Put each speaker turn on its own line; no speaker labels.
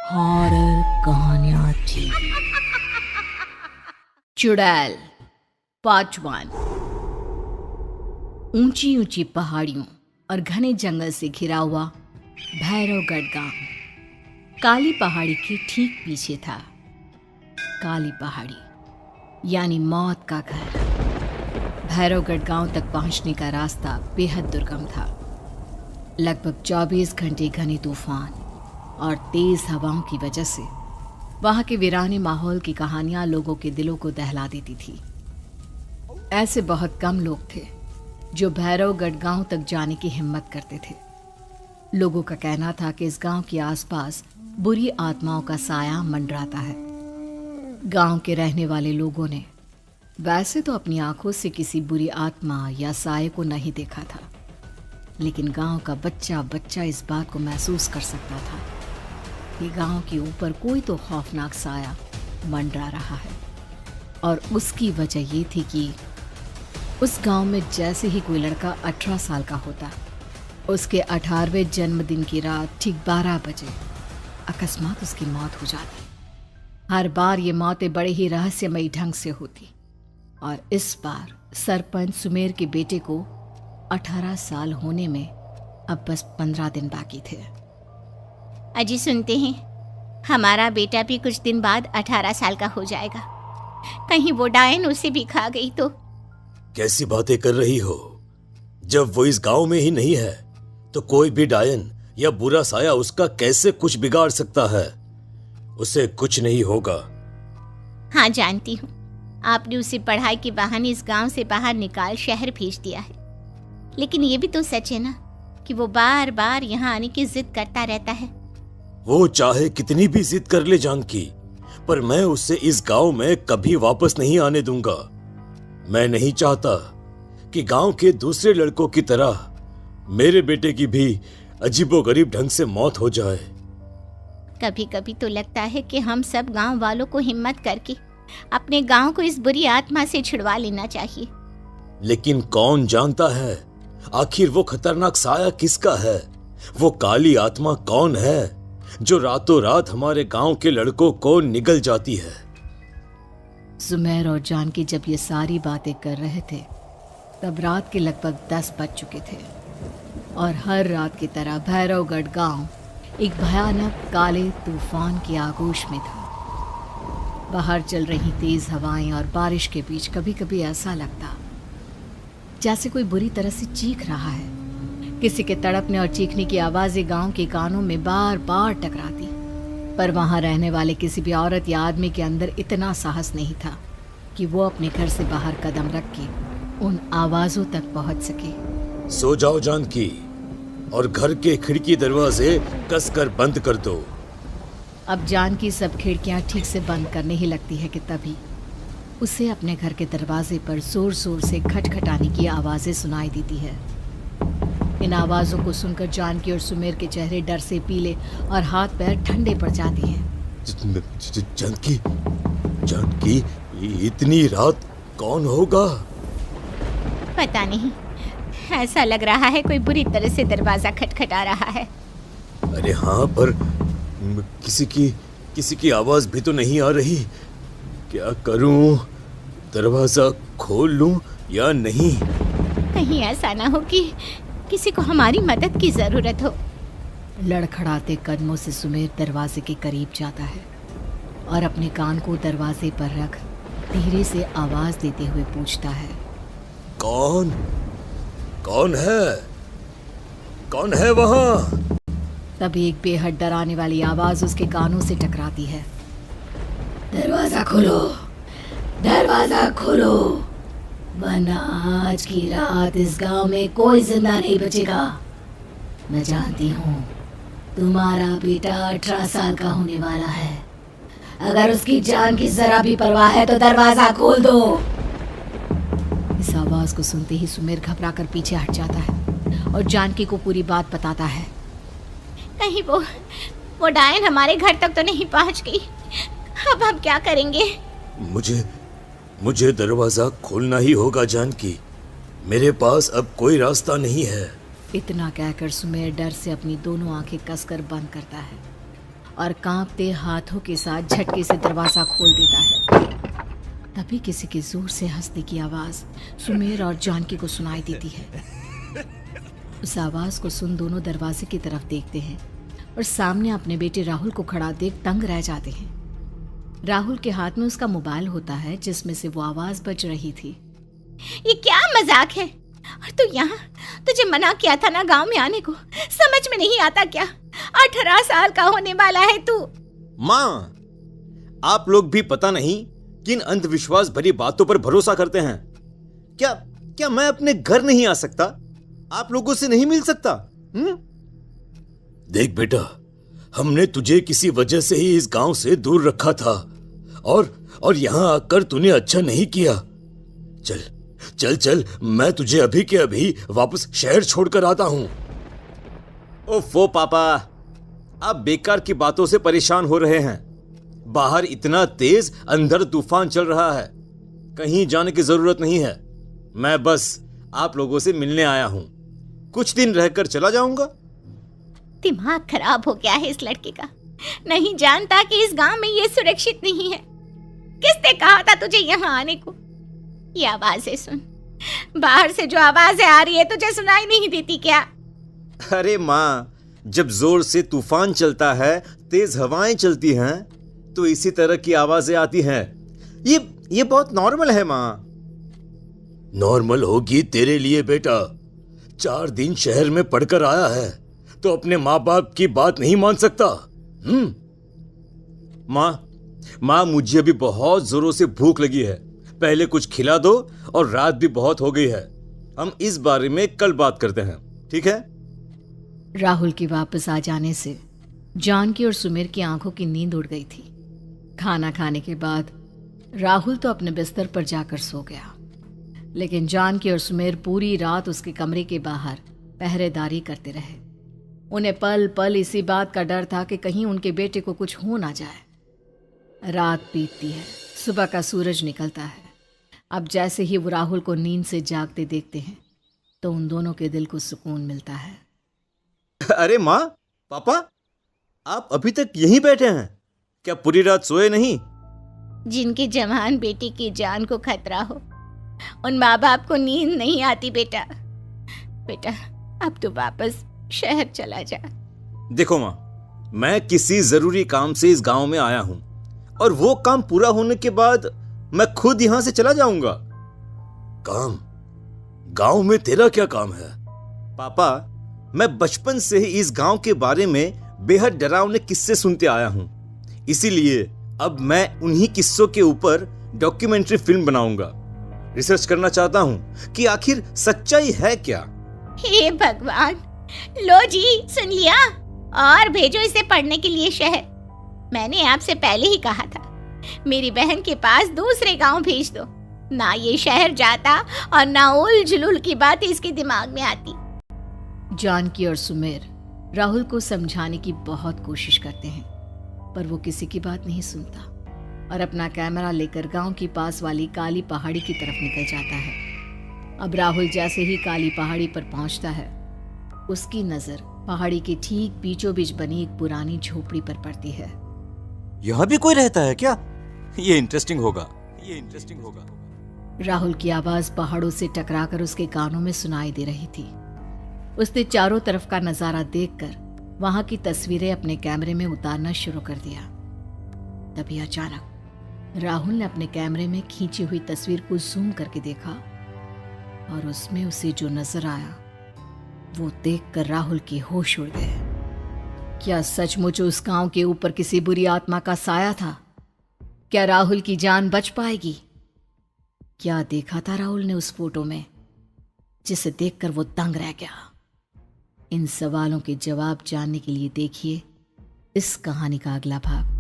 Horror कहानियां थी। चुड़ैल पार्ट 1। ऊंची ऊंची पहाड़ियों और घने जंगल से घिरा हुआ भैरवगढ़ गांव काली पहाड़ी के ठीक पीछे था। काली पहाड़ी यानी मौत का घर। भैरवगढ़ गांव तक पहुंचने का रास्ता बेहद दुर्गम था। लगभग 24 घंटे घने तूफान और तेज हवाओं की वजह से वहां के वीराने माहौल की कहानियां लोगों के दिलों को दहला देती थी। ऐसे बहुत कम लोग थे जो भैरवगढ़ गांव तक जाने की हिम्मत करते थे। लोगों का कहना था कि इस गांव के आसपास बुरी आत्माओं का साया मंडराता है। गांव के रहने वाले लोगों ने वैसे तो अपनी आंखों से किसी बुरी आत्मा या साये को नहीं देखा था, लेकिन गांव का बच्चा बच्चा इस बात को महसूस कर सकता था कि गांव के ऊपर कोई तो खौफनाक साया मंडरा रहा है। और उसकी वजह ये थी कि उस गांव में जैसे ही कोई लड़का 18 साल का होता, उसके 18वें जन्मदिन की रात ठीक 12 बजे अकस्मात उसकी मौत हो जाती। हर बार ये मौतें बड़े ही रहस्यमयी ढंग से होती, और इस बार सरपंच सुमेर के बेटे को 18 साल होने में अब बस 15 दिन बाकी थे।
अजी सुनते हैं, हमारा बेटा भी कुछ दिन बाद 18 साल का हो जाएगा। कहीं वो डायन उसे भी खा गई तो।
कैसी बातें कर रही हो? जब वो इस गांव में ही नहीं है तो कोई भी डायन या बुरा साया उसका कैसे कुछ बिगाड़ सकता है? उसे कुछ नहीं होगा।
हाँ जानती हूँ, आपने उसे पढ़ाई के बहाने इस गांव से बाहर निकाल शहर भेज दिया है, लेकिन ये भी तो सच है ना कि वो बार बार यहाँ आने की जिद करता रहता है।
वो चाहे कितनी भी जिद कर ले जानकी, पर मैं उसे इस गांव में कभी वापस नहीं आने दूंगा। मैं नहीं चाहता कि गांव के दूसरे लड़कों की तरह मेरे बेटे की भी अजीबोगरीब ढंग से मौत हो जाए।
कभी कभी तो लगता है कि हम सब गांव वालों को हिम्मत करके अपने गांव को इस बुरी आत्मा से छुड़वा लेना चाहिए।
लेकिन कौन जानता है आखिर वो खतरनाक साया किसका है? वो काली आत्मा कौन है जो रातों रात हमारे गांव के लड़कों को निगल जाती है?
सुमेर और जानकी जब ये सारी बातें कर रहे थे तब रात के लगभग 10 बज चुके थे, और हर रात की तरह भैरवगढ़ गांव एक भयानक काले तूफान की आगोश में था। बाहर चल रही तेज हवाएं और बारिश के बीच कभी कभी ऐसा लगता जैसे कोई बुरी तरह से चीख रहा है। किसी के तड़पने और चीखने की आवाजें गांव के कानों में बार बार टकराती, पर वहां रहने वाले किसी भी औरत या आदमी के अंदर इतना साहस नहीं था कि वो अपने घर से बाहर कदम रख के उन आवाजों तक पहुंच सके।
सो जाओ जानकी, और घर के खिड़की दरवाजे कसकर बंद कर दो।
अब जानकी सब खिड़कियां ठीक से बंद करने ही लगती है कि तभी उसे अपने घर के दरवाजे पर जोर जोर से खटखटाने की आवाजें सुनाई देती है। इन आवाजों को सुनकर जानकी और सुमेर के चेहरे डर से पीले और हाथ पैर ठंडे पड़ जाते हैं।
जानकी, जानकी, इतनी रात कौन होगा?
पता नहीं, ऐसा लग रहा है कोई बुरी तरह से दरवाजा खटखटा रहा है।
अरे हाँ, पर किसी की आवाज भी तो नहीं आ रही। क्या करूं? दरवाजा खोल लूं या नहीं?
कहीं ऐसा ना हो कि किसी को हमारी मदद की जरूरत हो।
लड़खड़ाते कदमों से सुमेर दरवाजे के करीब जाता है और अपने कान को दरवाजे पर रख धीरे से आवाज देते हुए पूछता है,
कौन कौन है? कौन है वहां?
तभी एक बेहद डराने वाली आवाज उसके कानों से टकराती है। दरवाजा खोलो, दरवाजा खोलो, वरना आज की रात इस गांव में कोई जिंदा नहीं बचेगा। मैं जानती हूँ तुम्हारा बेटा 18 साल का होने वाला है। अगर उसकी जान की जरा भी परवाह है तो दरवाजा खोल दो। इस आवाज को सुनते ही सुमेर घबरा कर पीछे हट जाता है और जानकी को पूरी बात बताता है।
कहीं वो डायन हमारे घर तक तो नहीं पहुंच गई? अब हम क्या करेंगे?
मुझे दरवाजा खोलना ही होगा जानकी। मेरे पास अब कोई रास्ता नहीं है।
इतना कहकर सुमेर डर से अपनी दोनों आंखें कसकर बंद करता है और कांपते हाथों के साथ झटके से दरवाजा खोल देता है। तभी किसी के जोर से हंसने की आवाज सुमेर और जानकी को सुनाई देती है। उस आवाज को सुन दोनों दरवाजे की तरफ देखते हैं और सामने अपने बेटे राहुल को खड़ा देख दंग रह जाते हैं। राहुल के हाथ में उसका मोबाइल होता है जिसमें से वो आवाज बज रही थी।
ये क्या मजाक है? और तू यहाँ, तुझे मना किया था ना गांव में आने को, समझ में नहीं आता क्या? 18 साल का होने वाला है तू।
माँ, आप लोग भी पता नहीं किन अंधविश्वास भरी बातों पर भरोसा करते हैं। क्या क्या मैं अपने घर नहीं आ सकता? आप लोगों से नहीं मिल सकता? देख बेटा, हमने तुझे किसी वजह से ही इस गांव से दूर रखा था और यहां आकर तूने अच्छा नहीं किया। चल चल चल, मैं तुझे अभी के अभी वापस शहर छोड़कर आता हूं। ओफो पापा, आप बेकार की बातों से परेशान हो रहे हैं। बाहर इतना तेज अंधर तूफान चल रहा है, कहीं जाने की जरूरत नहीं है। मैं बस आप लोगों से मिलने आया हूं, कुछ दिन रहकर चला जाऊंगा।
दिमाग खराब हो गया है इस लड़के का, नहीं जानता कि इस गांव में ये सुरक्षित नहीं है। किसने कहा था तुझे यहाँ आने को? ये आवाजें सुन, बाहर से जो आवाजें आ रही है तुझे सुनाई नहीं देती क्या?
अरे माँ, जब जोर से तूफान चलता है, तेज हवाएं चलती हैं, तो इसी तरह की आवाजें आती हैं। ये बहुत नॉर्मल है माँ। नॉर्मल होगी तेरे लिए बेटा। 4 दिन शहर में पढ़कर आया है तो अपने माँ बाप की बात नहीं मान सकता। माँ, मुझे अभी बहुत जोरों से भूख लगी है, पहले कुछ खिला दो, और रात भी बहुत हो गई है। हम इस बारे में कल बात करते हैं, ठीक है?
राहुल के वापस आ जाने से जानकी और सुमेर की आंखों की नींद उड़ गई थी। खाना खाने के बाद राहुल तो अपने बिस्तर पर जाकर सो गया, लेकिन जानकी और सुमेर पूरी रात उसके कमरे के बाहर पहरेदारी करते रहे। उन्हें पल पल इसी बात का डर था कि कहीं उनके बेटे को कुछ हो ना जाए। रात बीतती है, सुबह का सूरज निकलता है। अब जैसे ही वो राहुल को नींद से जागते देखते हैं तो उन दोनों के दिल को सुकून मिलता है।
अरे माँ, पापा, आप अभी तक यहीं बैठे हैं? क्या पूरी रात सोए नहीं?
जिनके जवान बेटी की जान को खतरा हो, उन माँ बाप को नींद नहीं आती बेटा। बेटा, अब तो वापस शहर चला जा।
देखो माँ, मैं किसी जरूरी काम से इस गांव में आया हूं, और वो काम पूरा होने के बाद मैं खुद यहां से चला जाऊंगा। काम? गांव में तेरा क्या काम है? पापा, मैं बचपन से ही इस गांव के बारे में बेहद डरावने किस्से सुनते आया हूं, इसीलिए अब मैं उन्हीं किस्सों के ऊपर डॉक्यूमेंट्री फिल्म बनाऊंगा। रिसर्च करना चाहता हूं कि आखिर सच्चाई है क्या।
हे भगवान, लो जी, सुन लिया, और भेजो इसे पढ़ने के लिए शहर। मैंने आपसे पहले ही कहा था, मेरी बहन के पास दूसरे गांव भेज दो। ना ये शहर जाता और ना उल जुलूल की बात इसके दिमाग में आती।
जानकी और सुमेर राहुल को समझाने की बहुत कोशिश करते हैं, पर वो किसी की बात नहीं सुनता और अपना कैमरा लेकर गांव की पास वाली काली पहाड़ी की तरफ निकल जाता है। अब राहुल जैसे ही काली पहाड़ी पर पहुंचता है, उसकी नजर पहाड़ी के ठीक बीचों बीच बनी एक पुरानी झोपड़ी पर पड़ती है।
यहाँ भी कोई रहता है क्या? ये इंटरेस्टिंग होगा।
राहुल की आवाज पहाड़ों से टकराकर उसके कानों में सुनाई दे रही थी। उसने चारों तरफ का नजारा देखकर वहां की तस्वीरें अपने कैमरे में उतारना शुरू कर दिया। तभी अचानक राहुल ने अपने कैमरे में खींची हुई तस्वीर को जूम करके देखा, और उसमें उसे जो नजर आया वो देखकर राहुल की होश उड़ गए। क्या सचमुच उस गांव के ऊपर किसी बुरी आत्मा का साया था? क्या राहुल की जान बच पाएगी? क्या देखा था राहुल ने उस फोटो में जिसे देखकर वो दंग रह गया? इन सवालों के जवाब जानने के लिए देखिए इस कहानी का अगला भाग।